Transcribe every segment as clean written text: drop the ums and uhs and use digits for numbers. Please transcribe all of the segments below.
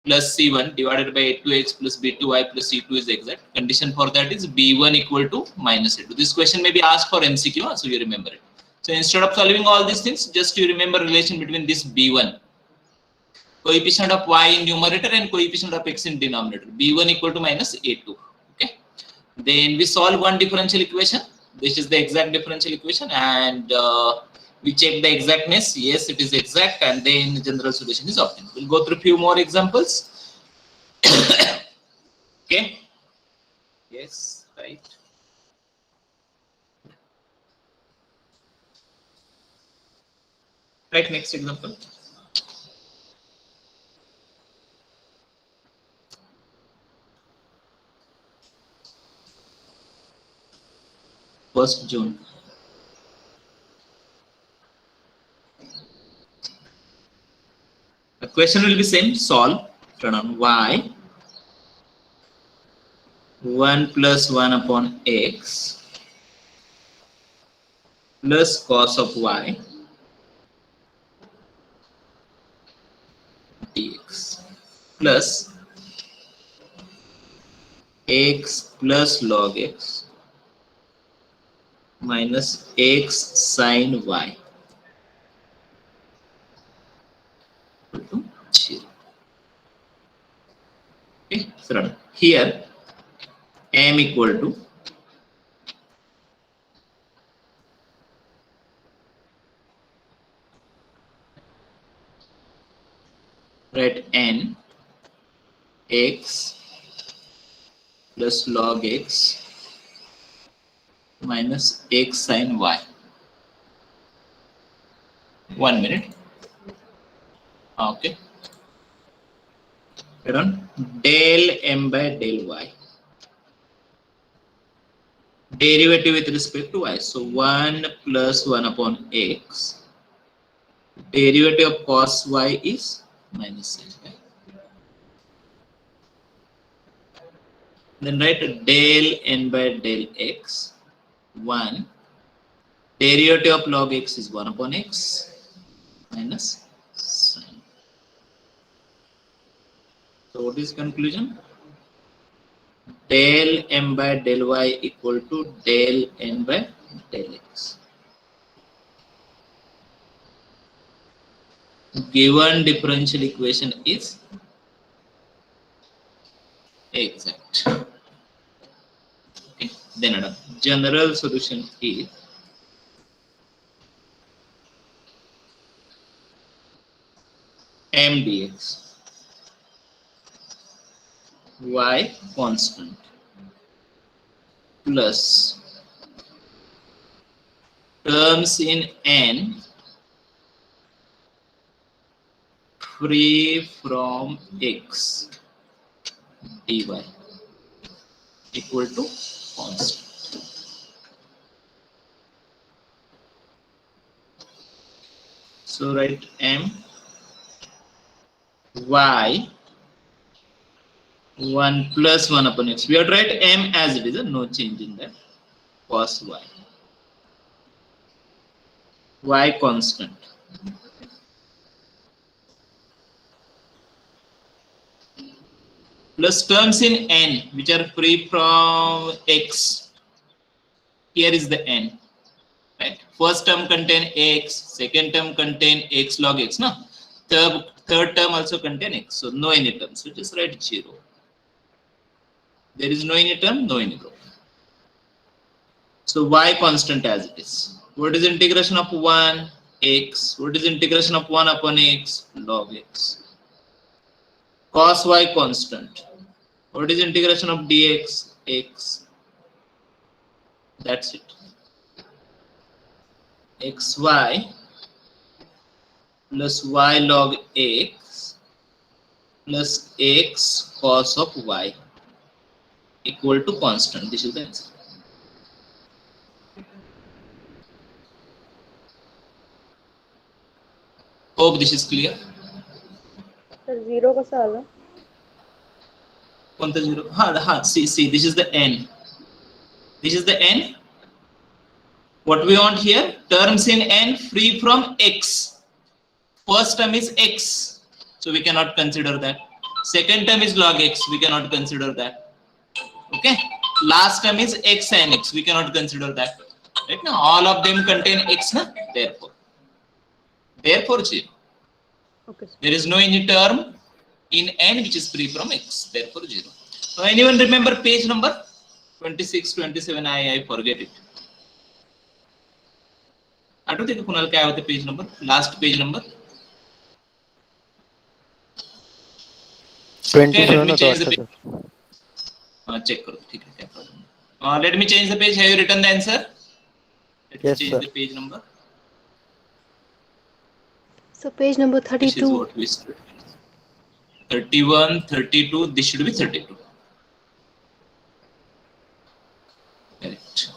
plus C1 divided by A2x plus B2y plus C2 is exact. Condition for that is B1 equal to minus A2. This question may be asked for MCQ, so you remember it. So instead of solving all these things, just you remember relation between this B1, coefficient of y in numerator and coefficient of x in denominator. B1 equal to minus A2. Okay. Then we solve one differential equation. This is the exact differential equation, and we check the exactness. Yes, it is exact, and then the general solution is obtained. We'll go through few more examples. Okay. Yes, right. Right, next example. First June. The question will be same. Solve. Turn on y. 1 plus 1 upon x plus cos of y dx plus x plus log x minus x sin y equal to 0. Okay, so here m equal to write n x plus log x minus x sin y. 1 minute. Okay. Around del m by del y. Derivative with respect to y. So 1 plus 1 upon x. Derivative of cos y is minus sin y. Then write del n by del x. 1. Derivative of log x is 1 upon x minus sin. So what is conclusion? Del m by del y equal to del n by del x. Given differential equation is exact. Okay. Then a general solution is m dx y constant plus terms in n free from x dy equal to constant. So write m y 1 plus 1 upon x. We have to write m as it is, no change in that. Cos y. Y constant. Plus terms in n which are free from x. Here is the n. Right? First term contain x, second term contain x log x. No? Third term also contain x. So no any term. So just write 0. There is no any term, no any term. So y constant as it is. What is integration of 1? X. What is integration of 1 upon x? Log x. Cos y constant. What is integration of dx? X. That's it. xy plus y log x plus x cos of y equal to constant. This is the answer. Hope this is clear. Sir, 0 कसा आला? कोणता 0? हा, see, this is the n. This is the n. What we want here? Terms in n free from x. First term is x. So we cannot consider that. Second term is log x, we cannot consider that. Okay. Last term is x and x, we cannot consider that. Right now, all of them contain x, na? Therefore 0. Okay, sir. There is no any term in n which is free from x, therefore 0. So anyone remember page number 26, 27? I forget it. आठवते का कुणाल काय होते page number, last page number 27 let me होता change the वाटतं page. Sir. Check करो, ठीक है, क्या problem. Let me change the page. Have you written the answer? Let me Yes, change sir. the page number. So page number This is 32. what we studied. 31, 32. This should be 32. Correct.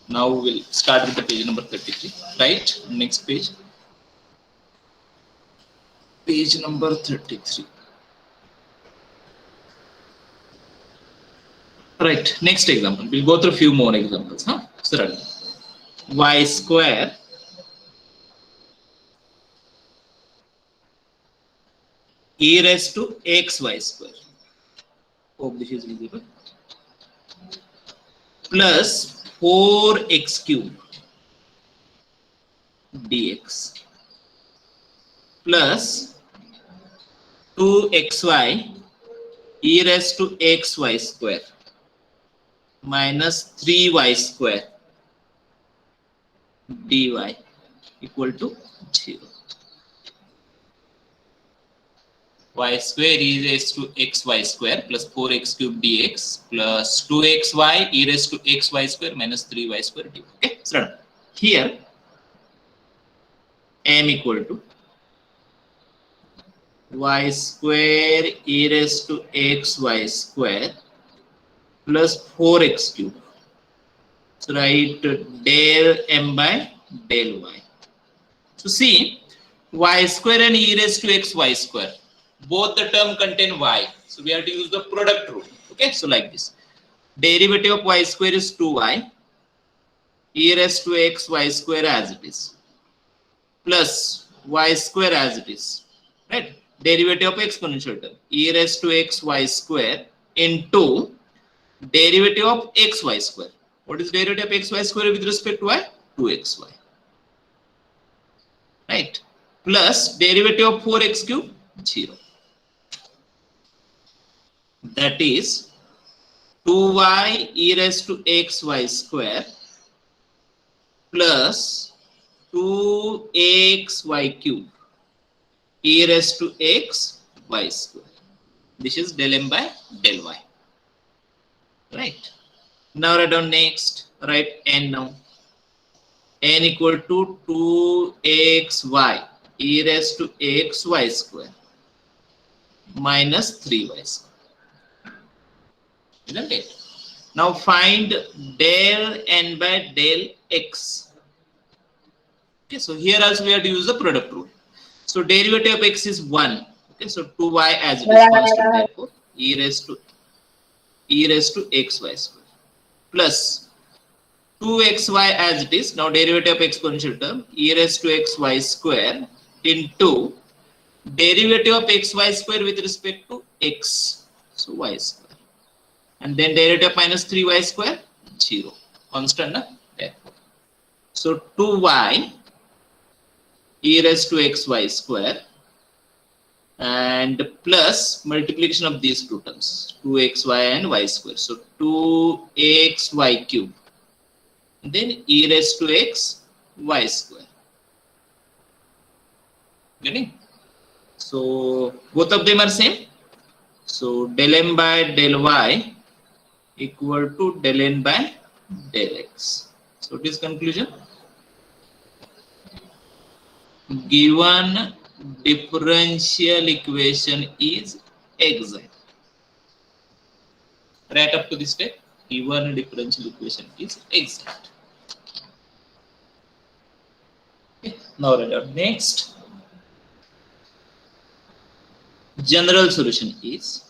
Now we'll start with the page number 33. Right. Next page. Page number 33. Right. Next example. We'll go through a few more examples. Huh? So, y square e raised to xy square. Hope this is visible. Plus 4x cube dx plus 2xy e raised to xy square minus 3y square dy equal to 0. Y square e raised to xy square plus 4x cube dx plus 2xy e raised to xy square minus 3y square dy. Okay, so here m equal to y square e raised to xy square plus 4x cube. So write del m by del y. So see, y square and e raised to xy square, both the term contain y. So we have to use the product rule. Okay, so like this. Derivative of y square is 2y, e raised to xy square as it is, plus y square as it is. Right? Derivative of exponential term, e raised to xy square into derivative of xy square. What is derivative of xy square with respect to y? 2xy. Right? Plus derivative of 4x cube, 0. That is 2y e raised to xy square plus 2xy cube e raised to x y square. This is del m by del y. Right. Now write down next. Write n now. N equal to 2xy e raised to xy square minus 3y square. Isn't it? Now find del n by del x. Okay, so here also we have to use the product rule. So derivative of x is 1. Okay, so 2y as it is constant, therefore e raised to xy square plus 2xy as it is. Now derivative of exponential term e raised to xy square into derivative of xy square with respect to x. So y square. And then derivative of minus 3y square, 0. Constant, na? Therefore. So 2y e raised to xy square and plus multiplication of these two terms, 2xy and y square. So 2xy cube. And then e raised to x y square. Getting? So both of them are same. So del m by del y equal to del n by del x. So it is conclusion. Given differential equation is exact. Right up to this step, given differential equation is exact. Okay. Now write out next. General solution is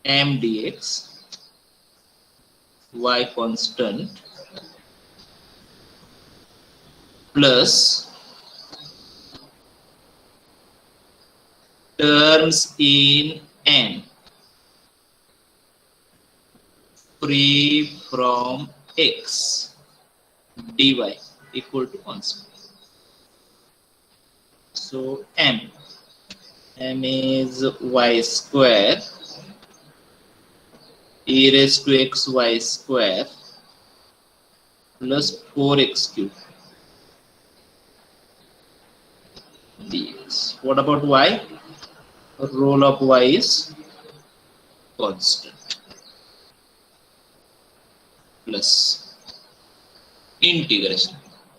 m dx y constant plus terms in n free from x dy equal to constant. So m is y square e raised to x y square plus 4x cube dx. What about y? Role of y is constant plus integration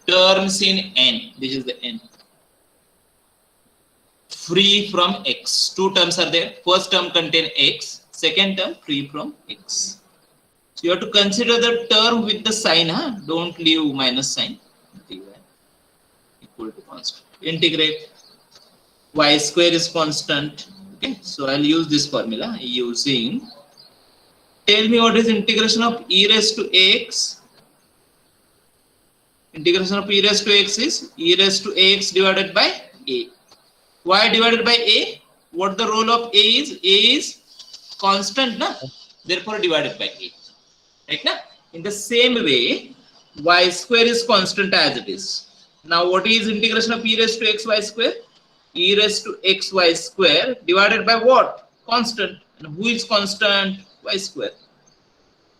terms in n. This is the n free from x. Two terms are there. First term contain x, second term free from x. So you have to consider the term with the sign, huh? Don't leave minus sign. Equal to constant. Integrate. Y square is constant. Okay, so I'll use this formula using. Tell me what is integration of e raised to x. Integration of e raised to x is e raised to x divided by a. Y divided by a. What the role of a is? A is constant, na? Therefore divided by a. Right, na? In the same way, y square is constant as it is. Now what is integration of e raised to x y square? E raised to x y square divided by what? Constant. And who is constant? Y square.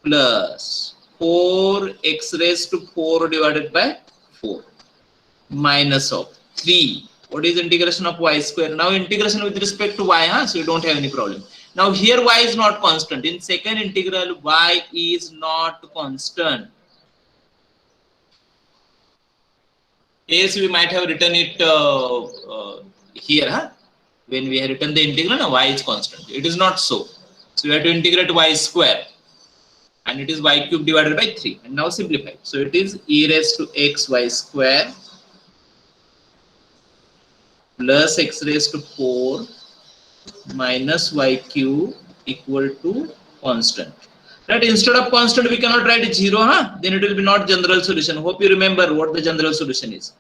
Plus 4x raised to 4 divided by 4 minus of 3. What is integration of y square? Now integration with respect to y, huh? So you don't have any problem. Now here y is not constant. In second integral, y is not constant. Yes, we might have written it here, huh? When we have written the integral, now y is constant. It is not so. So we have to integrate y square. And it is y cube divided by 3. And now simplify. So it is e raised to x y square plus x raised to 4 minus y cube equal to constant. Right? Instead of constant, we cannot write 0, huh? Then it will be not general solution. Hope you remember what the general solution is.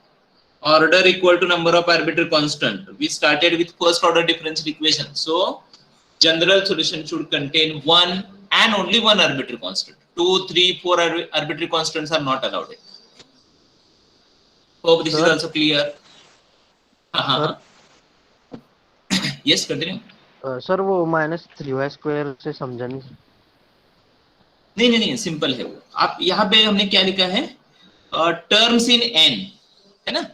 Order equal to number of arbitrary constant. We started with first order differential equation. So general solution should contain one and only one arbitrary constant. 2, 3, 4 arbitrary constants are not allowed. Hope this is also clear. Yes, continue. Sir वो -3y square से समझा नहीं. नहीं simple है वो. आप यहाँ पे हमने क्या लिखा है? टर्म्स इन n, है ना,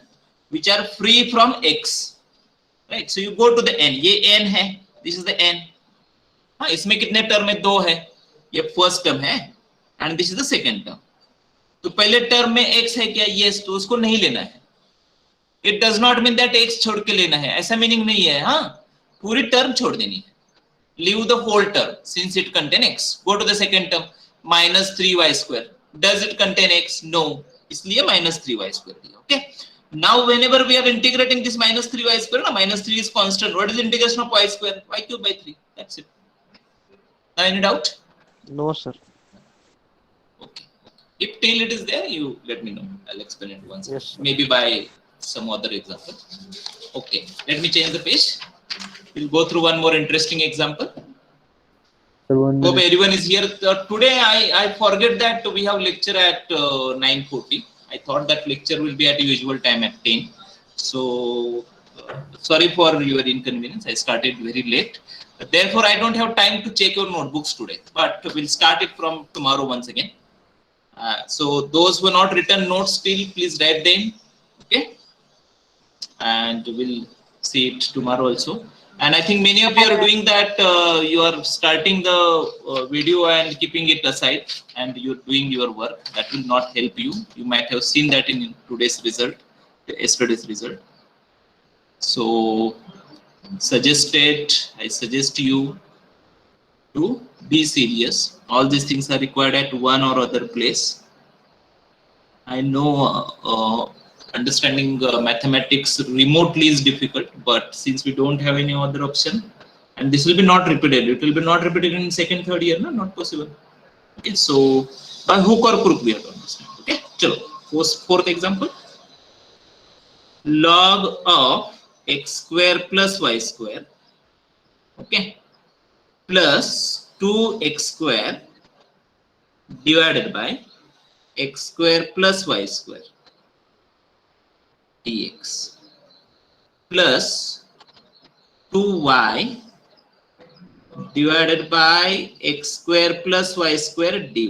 which are free from x, right? So you go to the n. ये n है, this is the n. हाँ, इसमें कितने टर्म है? 2 है. ये फर्स्ट टर्म है and this is the second term. तो पहले टर्म में x है क्या? yes, तो उसको नहीं लेना है. It does not mean that x छोड़ के लेना है, ऐसा मीनिंग नहीं है. हाँ, पूरी टर्म छोड़ देनी है. Leave the whole term since it contain x. Go to the second term, -3y square. Does it contain x? No. इसलिए -3y square दिया. Okay. Now whenever we are integrating this -3y square, na, -3 is constant. What is the integration of y square? Y cube by 3. That's it. Now any doubt? No sir. Okay. If till it is there, you let me know. I'll explain it once. Yes, sir. Maybe by some other example. Okay. Let me change the page. We'll go through one more interesting example. Hope everyone is here. Today I forget that we have lecture at 9:40. I thought that lecture will be at usual time at 10. So sorry for your inconvenience. I started very late. Therefore, I don't have time to check your notebooks today. But we'll start it from tomorrow once again. So those who have not written notes still, please write them. Okay. And we'll see it tomorrow also. And I think many of you are doing that. You are starting the video and keeping it aside, and you're doing your work. That will not help you. You might have seen that in today's result, yesterday's result. So I suggest you to be serious. All these things are required at one or other place. I know understanding mathematics remotely is difficult, but since we don't have any other option, and this will be not repeated, it will be not repeated in second, third year, no? Not possible. Okay, so by hook or crook we have to understand. Okay, chalo. Fourth example. Log of x square plus y square Okay, plus 2x square divided by x square plus y square dx plus 2y divided by x square plus y square dy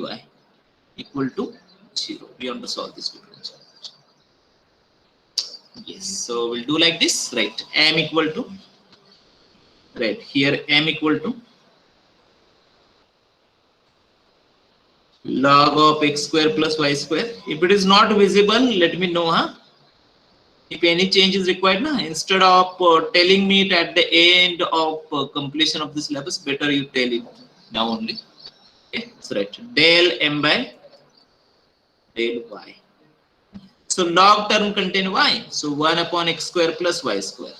equal to 0. We want to solve this differential. Yes, so we'll do like this, right? M equal to, right here, M equal to log of x square plus y square. If it is not visible, let me know, huh? If any change is required, na, instead of telling me it at the end of completion of the syllabus, better you tell it now only. Okay, so right, del m by del y. So log term contain y, so 1 upon x square plus y square.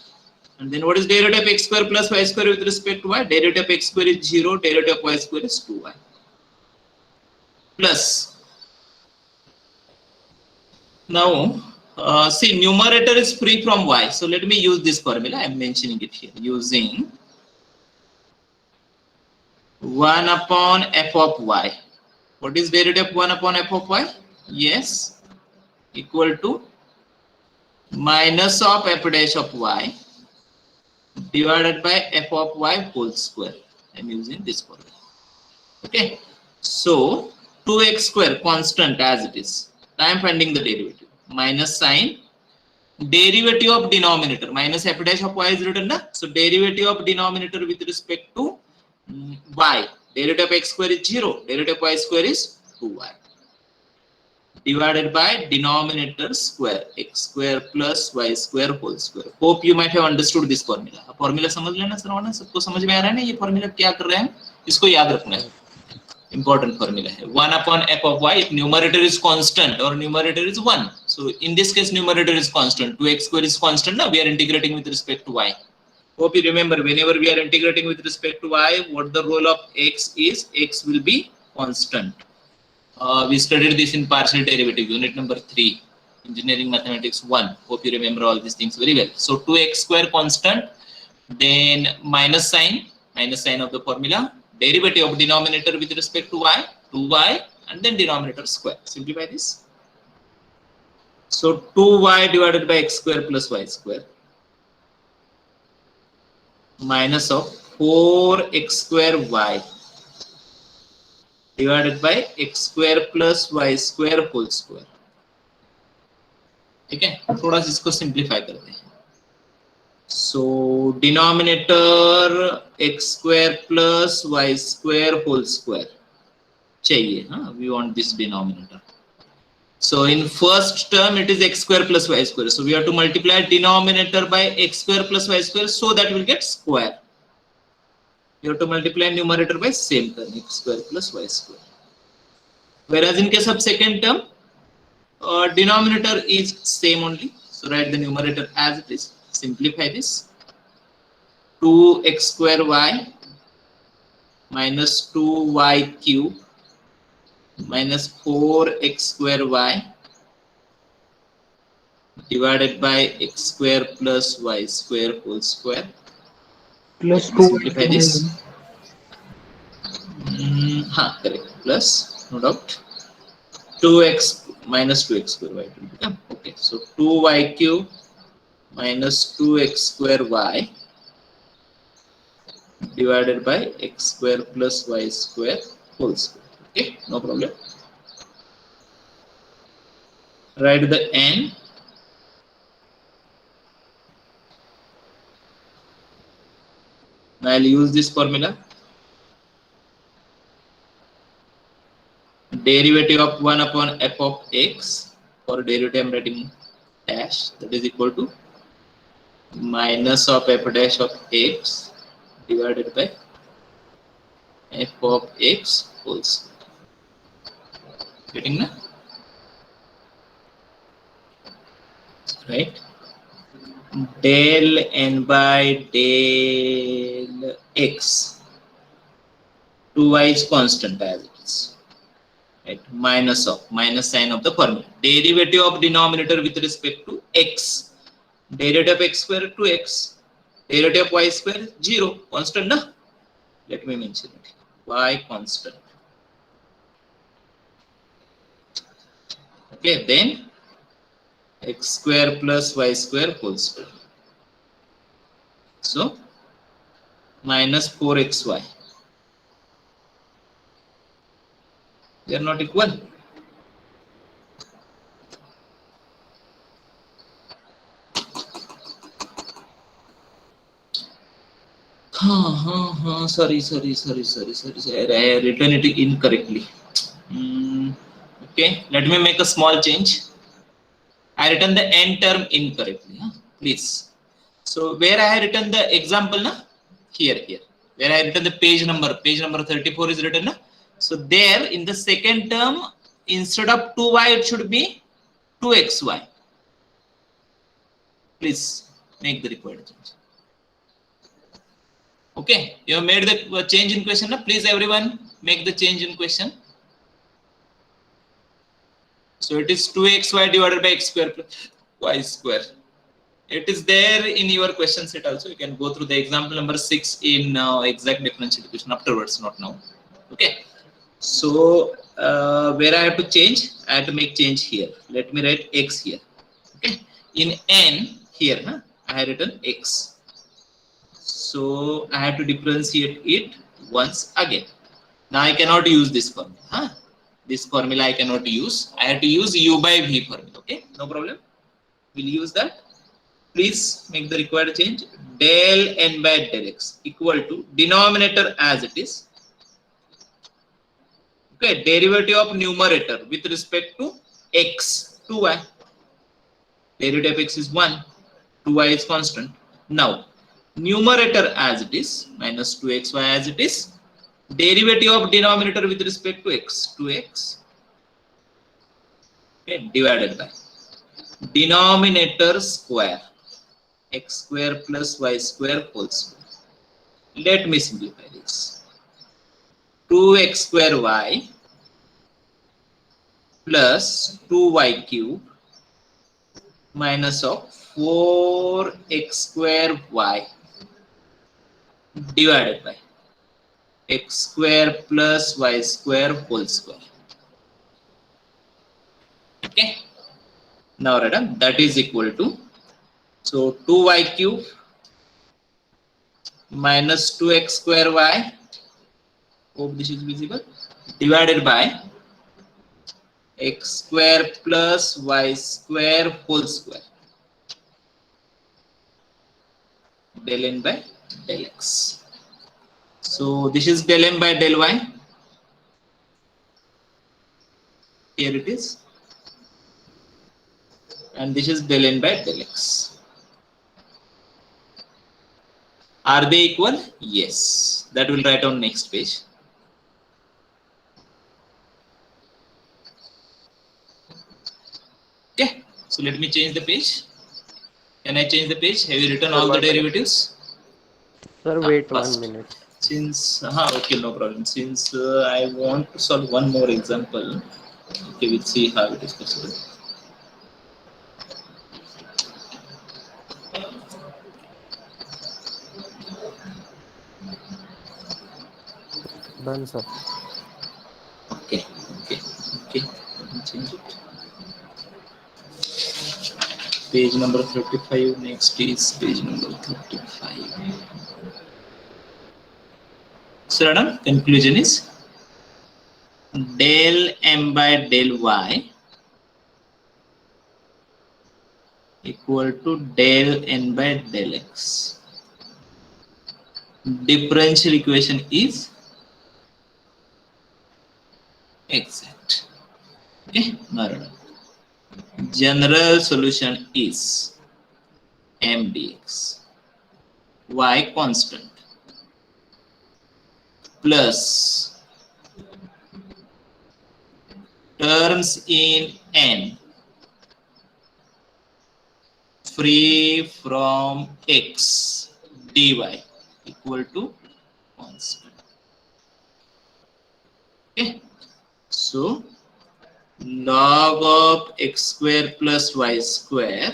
And then what is derivative of x square plus y square with respect to y? Derivative of x square is 0, derivative of y square is 2y. Plus, now see, numerator is free from y, so let me use this formula. I am mentioning it here using 1 upon f of y. What is derivative of 1 upon f of y? Yes, equal to minus of f dash of y divided by f of y whole square. I am using this formula. Okay, so 2x square constant as it is. I am finding the derivative. Minus sign, derivative of denominator, minus f dash of y is written, na? So derivative of denominator with respect to y. Derivative of x square is 0, derivative of y square is 2y. Divided by denominator square, x square plus y square whole square. Hope you might have understood this formula. Formula समझ लेना सरवाना, सबको समझ में आ रहा है ना ये formula क्या कर रहे हैं? इसको याद रखना है. Important formula है. 1 upon f of y, if numerator is constant or numerator is 1. So in this case numerator is constant. 2x square is constant. Now we are integrating with respect to y. Hope you remember, whenever we are integrating with respect to y, what the role of x is? X will be constant. We studied this in partial derivative, unit number 3, engineering mathematics 1. Hope you remember all these things very well. So 2x square constant, then minus sign of the formula, derivative of denominator with respect to y, 2y, and then denominator square. Simplify this. So 2y divided by x square plus y square minus of 4x square y divided by x square plus y square whole square. ठीक है, थोड़ा सा इसको simplify करते हैं. So denominator x square plus y square whole square चाहिए, हाँ? We want this denominator. So in first term it is x square plus y square. So we have to multiply denominator by x square plus y square so that we will get square. You have to multiply numerator by same term, x square plus y square. Whereas in case of second term, denominator is same only. So write the numerator as it is. Simplify this. 2x square y minus 2y cube minus 4x square y divided by x square plus y square whole square. Plus Let me simplify this. Correct. Plus, no doubt, 2x minus 2x square y will become. Okay, so 2y cube minus 2x square y divided by x square plus y square whole square. Okay, no problem. Write the n. Now I'll use this formula. Derivative of 1 upon f of x, for derivative I'm writing dash, that is equal to minus of f dash of x divided by f of x whole square. Getting that? Right? Del n by del x. 2y is constant as it is. Right? Minus sign of the formula. Derivative of denominator with respect to x. Derivative of x square 2x. Derivative of y square 0, constant na. Let me mention it. Y constant. Okay, then x square plus y square whole square. So minus 4xy. They are not equal. Sorry. I written it incorrectly. Okay, let me make a small change. I written the n term incorrectly. Please. So where I have written the example, na? Here. Where I have written the page number 34 is written. Na? So there in the second term, instead of 2y, it should be 2xy. Please make the required change. Okay, you have made the change in question. Na? Please everyone make the change in question. So it is 2xy divided by x square plus y square. It is there in your question set also. You can go through the example number 6 in exact differential equation afterwards, not now. Okay. So where I have to change, I have to make change here. Let me write x here. Okay. In n here, I have written x. So I have to differentiate it once again. Now I cannot use this formula. This formula I cannot use. I have to use u by v formula. Okay, no problem. We'll use that. Please make the required change. Del n by del x equal to denominator as it is. Okay, derivative of numerator with respect to x, 2y. Derivative of x is 1, 2y is constant. Now, numerator as it is, minus 2xy as it is. Derivative of denominator with respect to x, 2x. Okay, divided by denominator square, x square plus y square whole square. Let me simplify this. 2x square y plus 2y cube minus of 4x square y divided by x square plus y square whole square. Okay. Now that is equal to, so 2y cube minus 2x square y, hope this is visible, divided by x square plus y square whole square. Del n by del x. So this is del m by del y. Here it is. And this is del n by del x. Are they equal? Yes. That will write on next page. Okay. So let me change the page. Can I change the page? Have you written all the derivatives? Sir, wait First. 1 minute. Since okay, no problem. Since I want to solve one more example, okay, we'll see how it is possible. Done, sir. Okay. Let me change it. Page number 35. Next is page number 35. So, conclusion is del m by del y equal to del n by del x. Differential equation is exact. Okay, general solution is m dx, y constant, plus terms in n free from x dy equal to constant. Okay, so log of x square plus y square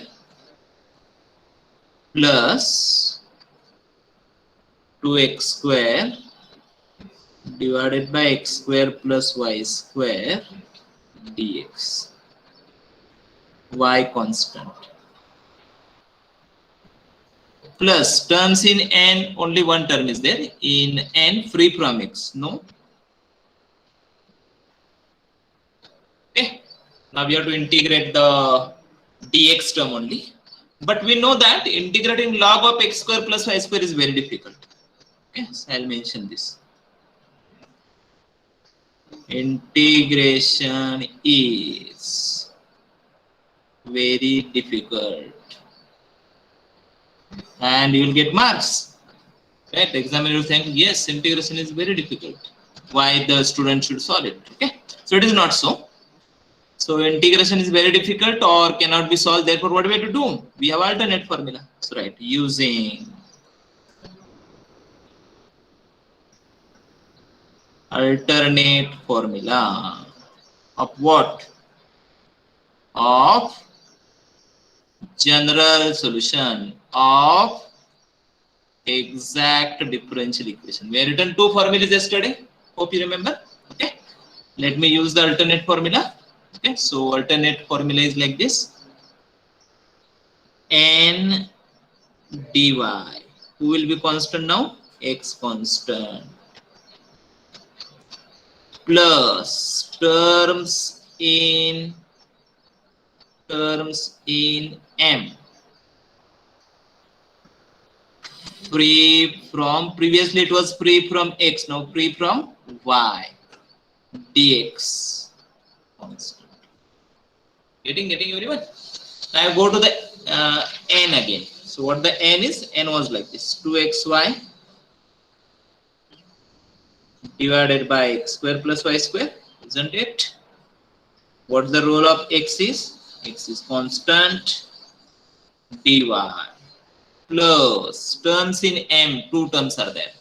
plus 2x square divided by x square plus y square dx. Y constant. Plus terms in n, only one term is there. In n, free from x. No? Okay. Now we have to integrate the dx term only. But we know that integrating log of x square plus y square is very difficult. Okay, so I'll mention this. Integration is very difficult. And you will get marks. Right? The examiner will think, yes, integration is very difficult. Why the student should solve it? Okay. So it is not so. So integration is very difficult or cannot be solved. Therefore, what do we have to do? We have alternate formula. So right, using alternate formula of what? Of general solution of exact differential equation. We have written two formulas yesterday. Hope you remember. Okay. Let me use the alternate formula. Okay. So alternate formula is like this. N dy. Who will be constant now? X constant. Plus terms in M. Free from, previously it was free from x, now free from y dx constant. Getting everyone? Now go to the n again. So what the n is? N was like this, 2xy divided by x square plus y square, isn't it? What the role of x is? X is constant dy. Plus terms in m, two terms are there.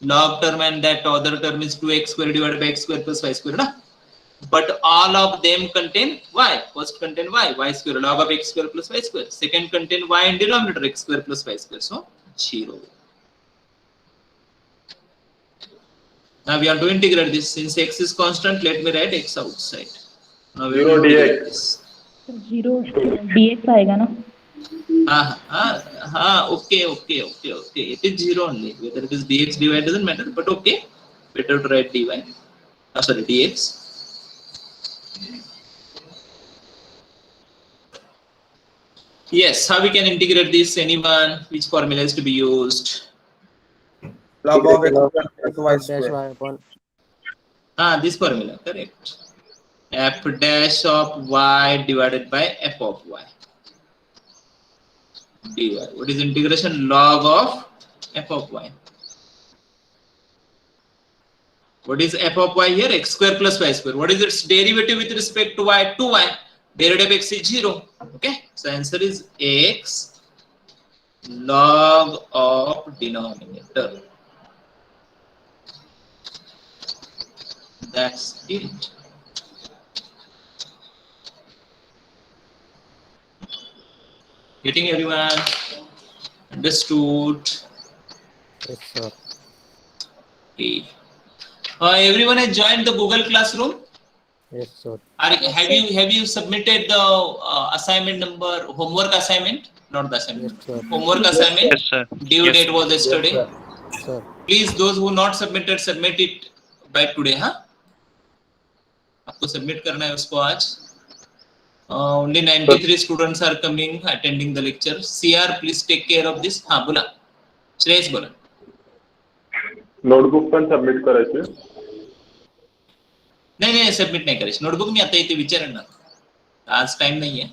Log term and that other term is 2x square divided by x square plus y square. Na? But all of them contain y. First contain y square log of x square plus y square. Second contain y in denominator, x square plus y square. So 0. Now we have to integrate this. Since x is constant, let me write x outside. Now we 0 will integrate dx. this. 0 dx आएगा ना? Okay. It is 0 only. Whether it is dx dy doesn't matter, but okay. Better to write dy. Sorry, dx. Yes, how we can integrate this? Anyone? Which formula is to be used? Log of x plus y dash square. y upon This formula, correct. F dash of y divided by f of y. dy. What is integration? Log of f of y. What is f of y here? X square plus y square. What is its derivative with respect to y? 2y. Derivative of x is 0. Okay. So answer is x log of denominator. That's it. Getting everyone? Understood? yes sir. Okay. Everyone has joined the Google Classroom. Yes sir. Have you submitted the assignment number, homework assignment? Not the assignment. Yes, sir. Homework assignment. Yes, sir. Due date was yesterday. Sir. Please, those who not submitted, submit it by today. हाँ? आपको submit करना है उसको आज. Only 93 students are coming, attending the lecture. CR, please take care of this. हाँ बोला. श्रेयस बोला. Notebook पण सबमिट करायचे. नाही सबमिट नाही करायची. नोटबुक मी आता इथे विचारेन ना. आज टाइम नाही आहे.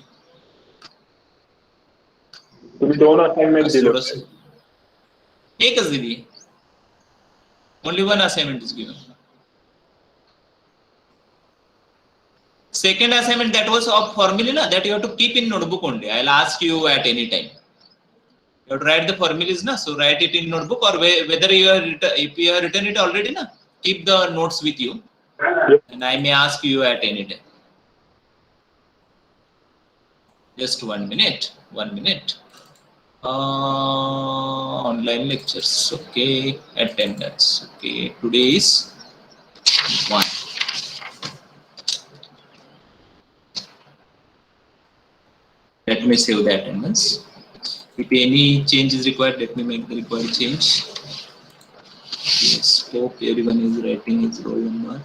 तुम्ही 2 असाइनमेंट दिले. एकच दिली. Only one assignment is given. Second assignment, that was of formula that you have to keep in notebook only. I'll ask you at any time. You have to write the formulas, na? So write it in notebook, or whether you are if you have written it already, na? Keep the notes with you, and I may ask you at any time. Just 1 minute. 1 minute. Online lectures. Okay. Attendance. Okay. Today is 1. Let me save the attendance. If any change is required, let me make the required change. Yes. Hope everyone is writing his roll number.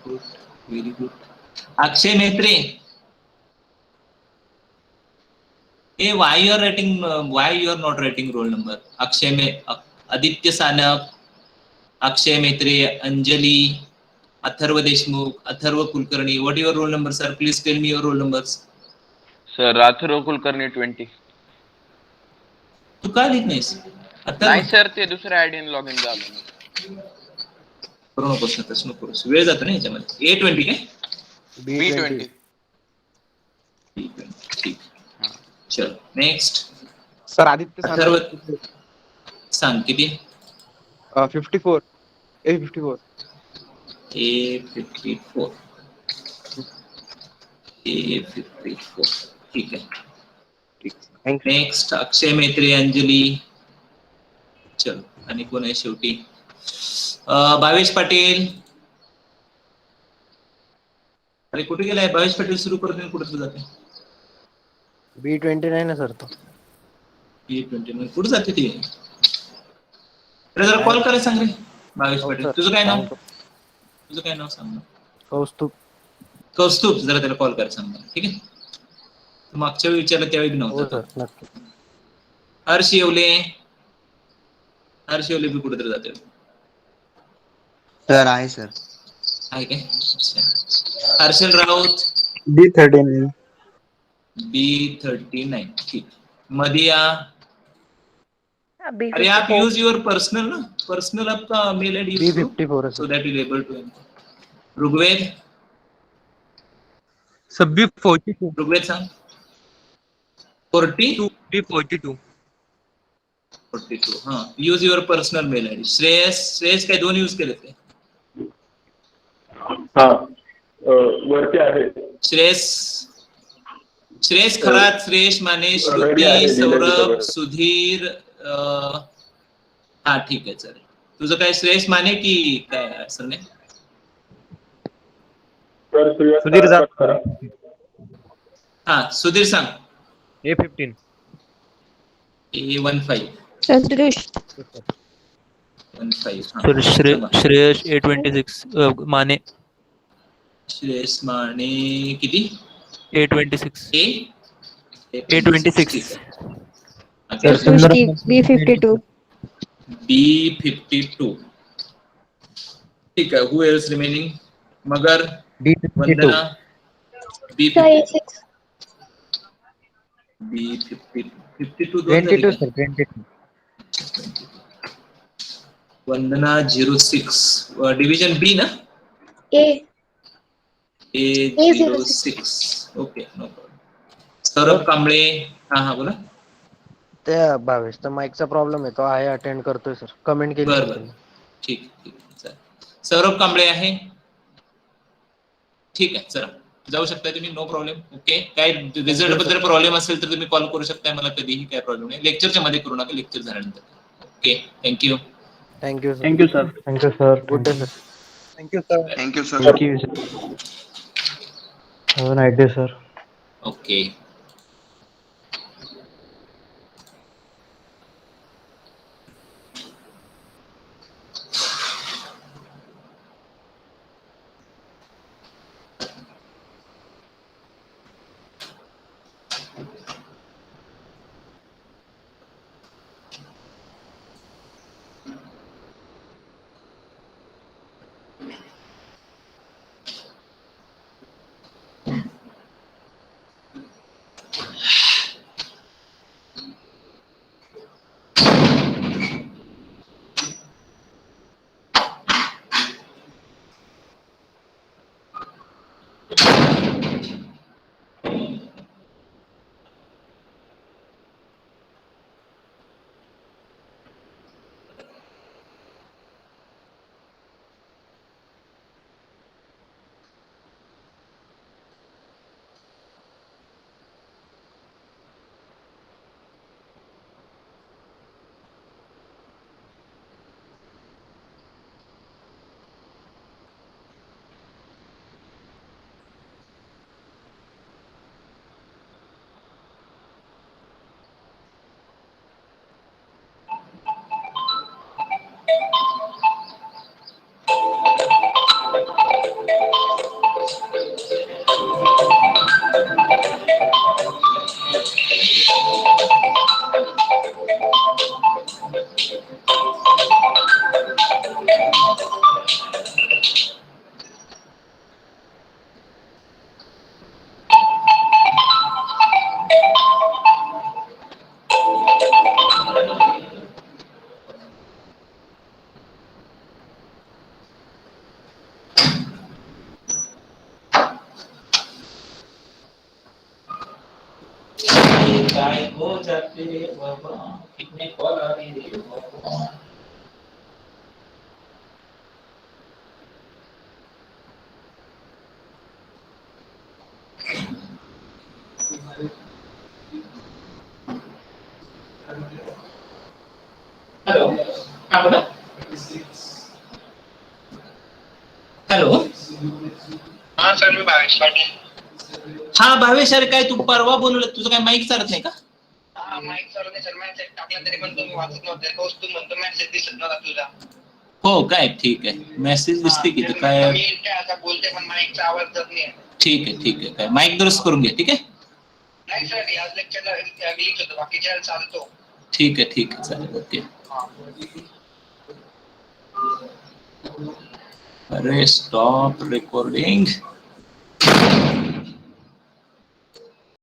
Good. Very good. Akshay Maitre. Hey, why you are writing? Why you are not writing roll number? Aditya Sanak, Akshay Maitre, Anjali, Atharva Deshmukh, Atharva Kulkarni. What is your roll number, sir? Please tell me your roll numbers. Sir राथुरो कुलकर्णी 20. तू काय लिहित नाहीस? नाही Atharva sir ते दुसऱ्या आयडीने log in झालं ना. करू नकोस ना तसं नकोस. वेळ जातो ना याच्यामध्ये. A20 काय? B20. ठीक. चल नेक्स्ट. सर आदित्य अथर्व सानप सांग किती? 54 A54 A54. A54. ठीक आहे. ठीक थँक्यू नेक्स्ट अक्षय मैत्री, अंजली. चल आणि कोण आहे शेवटी? भावेश पाटील. अरे कुठे गेलाय भावेश पाटील? सुरू करतो कुठे जाते? B29 ना सर तो. B20 कुठे जाते ती? अरे जरा कॉल करायला सांग रे भावेश हो पाटील. सर, तुझं काय नाव? सांगतो. तुझं काय नाव सांग ना. कौस्तुभ. कौस्तुभ. जरा त्याला कॉल करायला सांग मला. ठीक आहे. तू मागच्या वेळी विचारलं त्यावेळी बी हो नव्हता. सर नक्की. हर्ष येवले. हर्ष येवले बी कुठेतरी जाते. सर आहे सर. आहे काय? अच्छा. हर्षल राऊत. B39 B39. ठीक. मदिया. बी अरे आप यूज योर पर्सनल ना, पर्सनल आपका मेल आईडी यूज करो B54 है so sir. That will able to. Rigved. सब B42 ऋग्वेद सांग. 42. B42 हा. Use your personal mail ID. Shreyas काय दोन यूज केले ते? हा वरती आहे. श्रेयस खरात, श्रेयस माने, Ready श्रुती, आहे, दिलंय सौरभ, सगळं. सुधीर. हा ठीक आहे चालेल. तुझं काय श्रेयस माने की काय असं नाही? तर सुधीर कट करा. हा सुधीर सांग. A15 A15. संतोष 15. हा. सर सांगा. श्रेयस A26 माने श्रेयस माने किती? A26 A26. ठीक आहे. Sir Okay. सृष्टी B52 B52. ठीक आहे. Who else remaining? मगर, B52. वंदना. B52. B52 दोन झाले 22 का? सर 22. वंदना 06. डिव्हिजन बी ना? A06. Okay no problem. Saurabh Kamble. हा बोला. त्या भावेशचा माईकचा प्रॉब्लेम आहे, तो आहे अटेंड करतोय सर. कमेंट केली बरं सर बरं त्यांनी. ठीक चालेल. सौरभ कांबळे आहे. ठीक आहे चला जाऊ शकता तुम्ही. No problem. ओके. काय रिझल्ट बद्दल प्रॉब्लेम असेल तर तुम्ही कॉल करू शकताय मला कधीही. काय प्रॉब्लेम नाही. लेक्चरच्या मध्ये करू नका, लेक्चर झाल्यानंतर. Okay. Thank you. Thank you sir. Thank you sir. Thank you sir. Good day sir. Thank you sir. Thank you sir. Thank you sir. Have a night day sir. Okay. काय हो जाते बाबा, कितने कॉल आ रही है बाबा. हॅलो, हा बोला. हॅलो. हा सर, मी भावेश पाटील. हा भावेश, अरे काय तू परवा बोलवलं, तुझं काय माईक चालत नाही का? हा माईक सर नाही सर, मेसेज टाकला तरी पण तुम्ही वाचत नव्हते. तोच तू म्हणतो मेसेज दिसत नव्हता तुझा. हो काय, ठीक आहे. मेसेज दिसते की तेच काय. म्हटलं, मी काय आता बोलते पण माईकचा आवाज जात नाही. ठीक आहे, ठीक आहे. काय माईक दुरुस्त करून घे, ठीक आहे. नाही सर, आज लेक्चरला ग्लिच होतो, बाकीच्या चालतो. ठीक आहे, ठीक आहे, चालेल, ओके. अरे स्टॉप रेकॉर्डिंग.